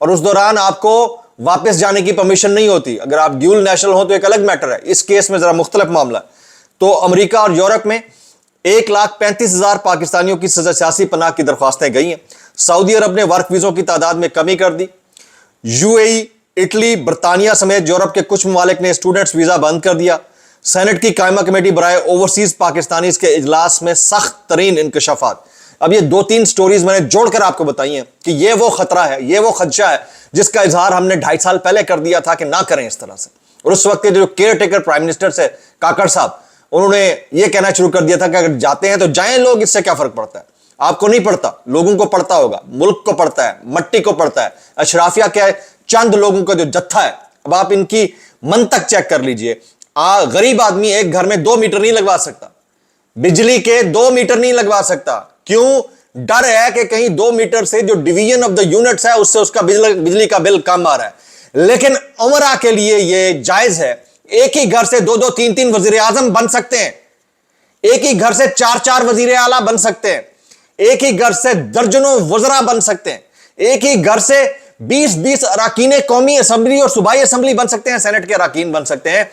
اور اس دوران آپ کو واپس جانے کی پرمیشن نہیں ہوتی. اگر آپ ڈیول نیشنل ہو تو ایک الگ میٹر ہے. اس کیس میں ذرا مختلف معاملہ ہے. تو امریکہ اور یورپ میں 1,35,000 پاکستانیوں کی سیاسی پناہ کی درخواستیں گئی ہیں. سعودی عرب نے ورک ویزوں کی تعداد میں کمی کر دی. یو اے ای، اٹلی، برطانیہ سمیت یورپ کے کچھ ممالک نے اسٹوڈنٹس ویزا بند کر دیا. سینٹ کی قائمہ کمیٹی برائے اوورسیز پاکستانیز کے اجلاس میں سخت ترین انکشافات. اب یہ 2-3 سٹوریز میں نے جوڑ کر آپ کو بتائی ہیں کہ یہ وہ خطرہ ہے، یہ وہ خدشہ ہے جس کا اظہار ہم نے 2.5 سال پہلے کر دیا تھا کہ نہ کریں اس طرح سے. اور اس وقت کے جو کیئر ٹیکر پرائم منسٹر سے کاکڑ صاحب، انہوں نے یہ کہنا شروع کر دیا تھا کہ اگر جاتے ہیں تو جائیں لوگ، اس سے کیا فرق پڑتا ہے. آپ کو نہیں پڑتا، لوگوں کو پڑتا ہوگا، ملک کو پڑتا ہے، مٹی کو پڑتا ہے. اشرافیہ کیا ہے؟ چند لوگوں کا جو جتھا ہے. اب آپ ان کی منطق چیک کر لیجئے. غریب آدمی ایک گھر میں 2 میٹر نہیں لگوا سکتا، بجلی کے 2 میٹر نہیں لگوا سکتا. کیوں؟ ڈر ہے کہ کہیں 2 میٹر سے جو ڈویژن آف دا یونٹس ہے اس سے اس کا بجلی کا بل کم آ رہا ہے. لیکن عمرہ کے لیے یہ جائز ہے. ایک ہی گھر سے 2-2 3-3 وزیر اعظم بن سکتے ہیں. ایک ہی گھر سے 4-4 وزیر اعلیٰ بن سکتے ہیں. ایک ہی گھر سے درجنوں وزراء بن سکتے ہیں. ایک ہی گھر سے 20-20 اراکین قومی اسمبلی اور صوبائی اسمبلی بن سکتے ہیں، سینٹ کے اراکین بن سکتے ہیں.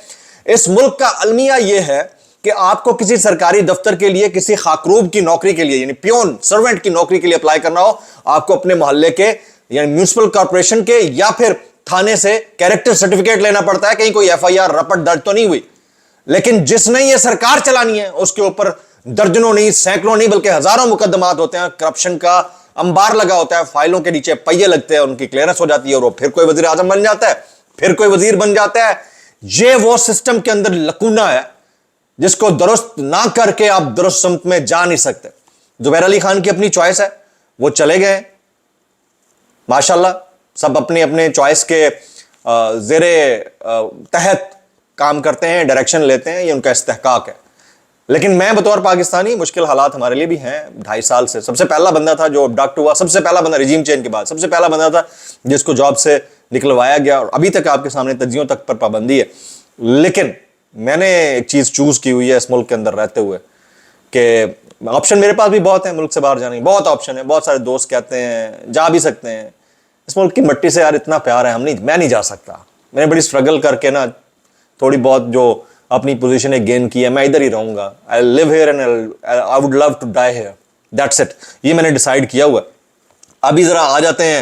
اس ملک کا المیہ یہ ہے کہ آپ کو کسی سرکاری دفتر کے لیے، کسی خاکروب کی نوکری کے لیے، یعنی پیون سرونٹ کی نوکری کے لیے اپلائی کرنا ہو، آپ کو اپنے محلے کے یعنی میونسپل کارپوریشن کے یا پھر تھانے سے کیریکٹر سرٹیفکیٹ لینا پڑتا ہے. کہیں کوئی ایف آئی آر رپٹ درج تو نہیں ہوئی. لیکن جس نے یہ سرکار چلانی ہے اس کے اوپر درجنوں نہیں، سینکڑوں نہیں، بلکہ ہزاروں مقدمات ہوتے ہیں. کرپشن کا انبار لگا ہوتا ہے، فائلوں کے نیچے پہیے لگتے ہیں، ان کی کلیئرنس ہو جاتی ہے اور وہ پھر کوئی وزیر اعظم بن جاتا ہے، پھر کوئی وزیر بن جاتا ہے. یہ وہ سسٹم کے اندر لکونہ ہے جس کو درست نہ کر کے آپ درست سمت میں جا نہیں سکتے. زبیر علی خان کی اپنی چوائس ہے، وہ چلے گئے ماشاءاللہ. سب اپنے اپنے چوائس کے زیر تحت کام کرتے ہیں، ڈائریکشن لیتے ہیں، یہ ان کا استحقاق ہے. لیکن میں بطور پاکستانی، مشکل حالات ہمارے لیے بھی ہیں. 2.5 سال سے سب سے پہلا بندہ تھا جو ابڈکٹ ہوا، سب سے پہلا بندہ رجیم چینج کے بعد سب سے پہلا بندہ تھا جس کو جاب سے نکلوایا گیا، اور ابھی تک آپ کے سامنے تجزیوں تک پر پابندی ہے. لیکن میں نے ایک چیز چوز کی ہوئی ہے اس ملک کے اندر رہتے ہوئے کہ آپشن میرے پاس بھی بہت ہیں، ملک سے باہر جانے کی بہت آپشن ہے. بہت سارے دوست کہتے ہیں جا بھی سکتے ہیں، اس ملک کی مٹی سے یار اتنا پیار ہے، میں نہیں جا سکتا. میں نے بڑی سٹرگل کر کے نا تھوڑی بہت جو اپنی پوزیشن گین کی ہے، میں ادھر ہی رہوں گا. I live here and I would love to die here. That's it. یہ میں نے ڈیسائیڈ کیا ہوا ہے. ابھی ذرا آ جاتے ہیں.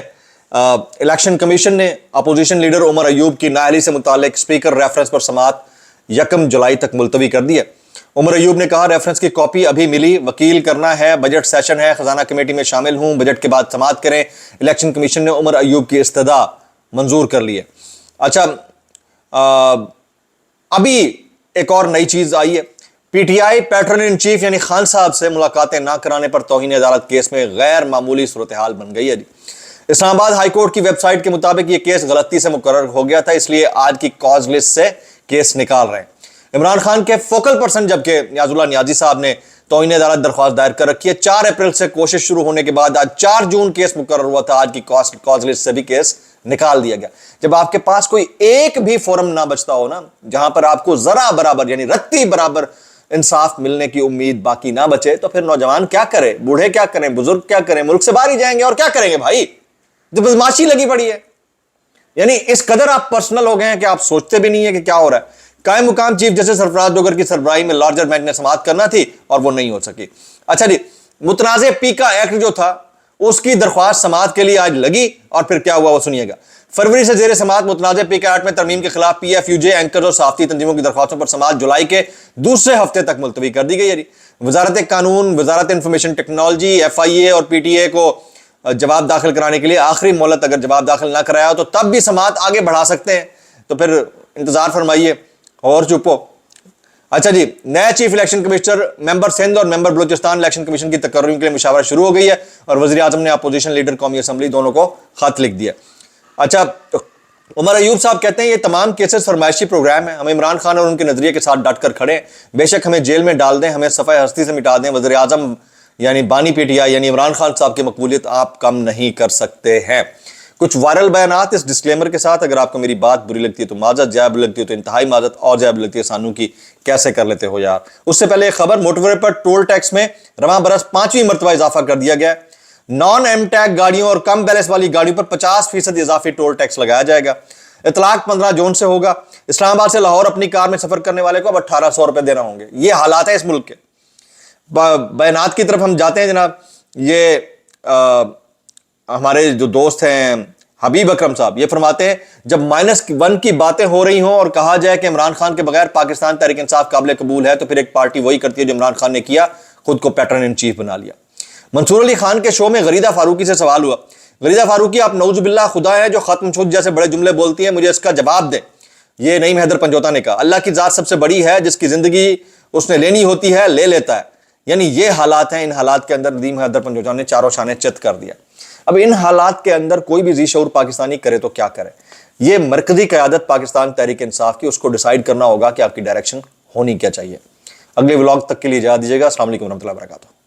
الیکشن کمیشن نے اپوزیشن لیڈر عمر ایوب کی نااہلی سے متعلق اسپیکر ریفرنس پر سماعت 1 جولائی تک ملتوی کر دی ہے. عمر ایوب نے کہا ریفرنس کی کاپی ابھی ملی، وکیل کرنا ہے، بجٹ سیشن ہے، خزانہ کمیٹی میں شامل ہوں، بجٹ کے بعد سماعت کریں. الیکشن کمیشن نے عمر ایوب کی استدعا منظور کر لی ہے. اچھا، ابھی ایک اور نئی چیز آئی ہے. P T I pattern in chief یعنی خان صاحب سے ملاقاتیں نہ کرانے پر توہین عدالت کیس میں غیر معمولی صورتحال بن گئی ہے. اسلام آباد ہائی کورٹ کی ویب سائٹ کے مطابق یہ کیس غلطی سے مقرر ہو گیا تھا، اس لیے آج کی کاز لسٹ سے کیس نکال رہے ہیں. عمران خان کے فوکل پرسن جبکہ نیاز اللہ نیازی صاحب نے توہین عدالت درخواست دائر کر رکھی ہے. 4 اپریل سے کوشش شروع ہونے کے بعد آج 4 جون کیس مقرر ہوا تھا. آج کی کاز لسٹ سے بھی کیس نکال دیا گیا. جب آپ کے پاس کوئی ایک بھی فورم نہ بچتا ہو نا جہاں پر آپ کو ذرا برابر یعنی رتی برابر انصاف ملنے کی امید باقی نہ بچے، تو پھر نوجوان کیا کرے، بوڑھے کیا کریں، بزرگ کیا کریں، ملک سے باہر ہی جائیں گے اور کیا کریں گے بھائی، جب بدماشی لگی پڑی ہے. یعنی اس قدر آپ پرسنل ہو گئے ہیں کہ آپ سوچتے بھی نہیں ہیں کہ کیا ہو رہا ہے. قائم مقام چیف جسٹس سرفراز ڈوگر کی سربراہی میں لارجر بینچ نے سماعت کرنا تھی اور وہ نہیں ہو سکی. اچھا جی، متنازع پیکا ایکٹ جو تھا اس کی درخواست سماعت کے لیے آج لگی، اور پھر کیا ہوا وہ سنیے گا. فروری سے زیر سماعت متنازع پیکا ایکٹ میں ترمیم کے خلاف P if you J anchors اور صحافتی تنظیموں کی درخواستوں پر سماعت جولائی کے دوسرے ہفتے تک ملتوی کر دی گئی ہے. وزارت قانون، وزارت انفارمیشن ٹیکنالوجی، ایف آئی اے اور پی ٹی اے کو جواب داخل کرانے کے لیے آخری مہلت، اگر جواب داخل نہ کرایا ہو تو تب بھی سماعت آگے بڑھا سکتے ہیں. تو پھر انتظار فرمائیے اور چپو. اچھا جی، نئے چیف الیکشن کمشنر ممبر سندھ اور ممبر بلوچستان الیکشن کمیشن کی تقرری کے لیے مشاورت شروع ہو گئی ہے، اور وزیر اعظم نے اپوزیشن لیڈر، قومی اسمبلی دونوں کو خط لکھ دیا. اچھا، عمر ایوب صاحب کہتے ہیں یہ تمام کیسز فرمائشی پروگرام ہیں، ہم عمران خان اور ان کے نظریے کے ساتھ ڈٹ کر کھڑے ہیں. بے شک ہمیں جیل میں ڈال دیں، ہمیں صفحہ ہستی سے مٹا دیں، وزیر اعظم یعنی بانی پی ٹی آئی یعنی عمران خان صاحب کی مقبولیت آپ کم نہیں کر سکتے ہیں. کچھ وائرل بیانات اس ڈسکلیمر کے ساتھ، اگر آپ کو میری بات بری لگتی ہے تو معذرت، جائب لگتی ہے تو انتہائی معذرت، اور جائب لگتی ہے سانو کی کیسے کر لیتے ہو یار. اس سے پہلے ایک خبر، موٹر وے پر ٹول ٹیکس میں رواں برس 5ویں مرتبہ اضافہ کر دیا گیا ہے. نان ایم ٹیگ گاڑیوں اور کم بیلنس والی گاڑیوں پر 50% اضافی ٹول ٹیکس لگایا جائے گا. اطلاق 15 جون سے ہوگا. اسلام آباد سے لاہور اپنی کار میں سفر کرنے والے کو اب 1800 روپے دینا ہوں گے. یہ حالات ہیں اس ملک کے. بیانات کی طرف ہم جاتے ہیں جناب. یہ ہمارے جو دوست ہیں حبیب اکرم صاحب، یہ فرماتے ہیں جب -1 کی باتیں ہو رہی ہوں اور کہا جائے کہ عمران خان کے بغیر پاکستان تحریک انصاف قابل قبول ہے، تو پھر ایک پارٹی وہی کرتی ہے جو عمران خان نے کیا، خود کو پیٹرن ان چیف بنا لیا. منصور علی خان کے شو میں غریدہ فاروقی سے سوال ہوا. غریدہ فاروقی، آپ نعوذ باللہ خدا ہیں جو ختم شد جیسے بڑے جملے بولتی ہیں، مجھے اس کا جواب دیں. یہ نعیم حیدر پنجوتا نے کہا اللہ کی ذات سب سے بڑی ہے، جس کی زندگی اس نے لینی ہوتی ہے لے لیتا ہے. یعنی یہ حالات ہیں. ان حالات کے اندر نعیم حیدر پنجوتا نے چاروں شانے چت کر دیا. اب ان حالات کے اندر کوئی بھی ذی شعور پاکستانی کرے تو کیا کرے؟ یہ مرکزی قیادت پاکستان تحریک انصاف کی، اس کو ڈیسائیڈ کرنا ہوگا کہ آپ کی ڈائریکشن ہونی کیا چاہیے. اگلے ولاگ تک کے لیے اجازت دیجیے گا. السلام علیکم ورحمۃ اللہ وبرکاتہ.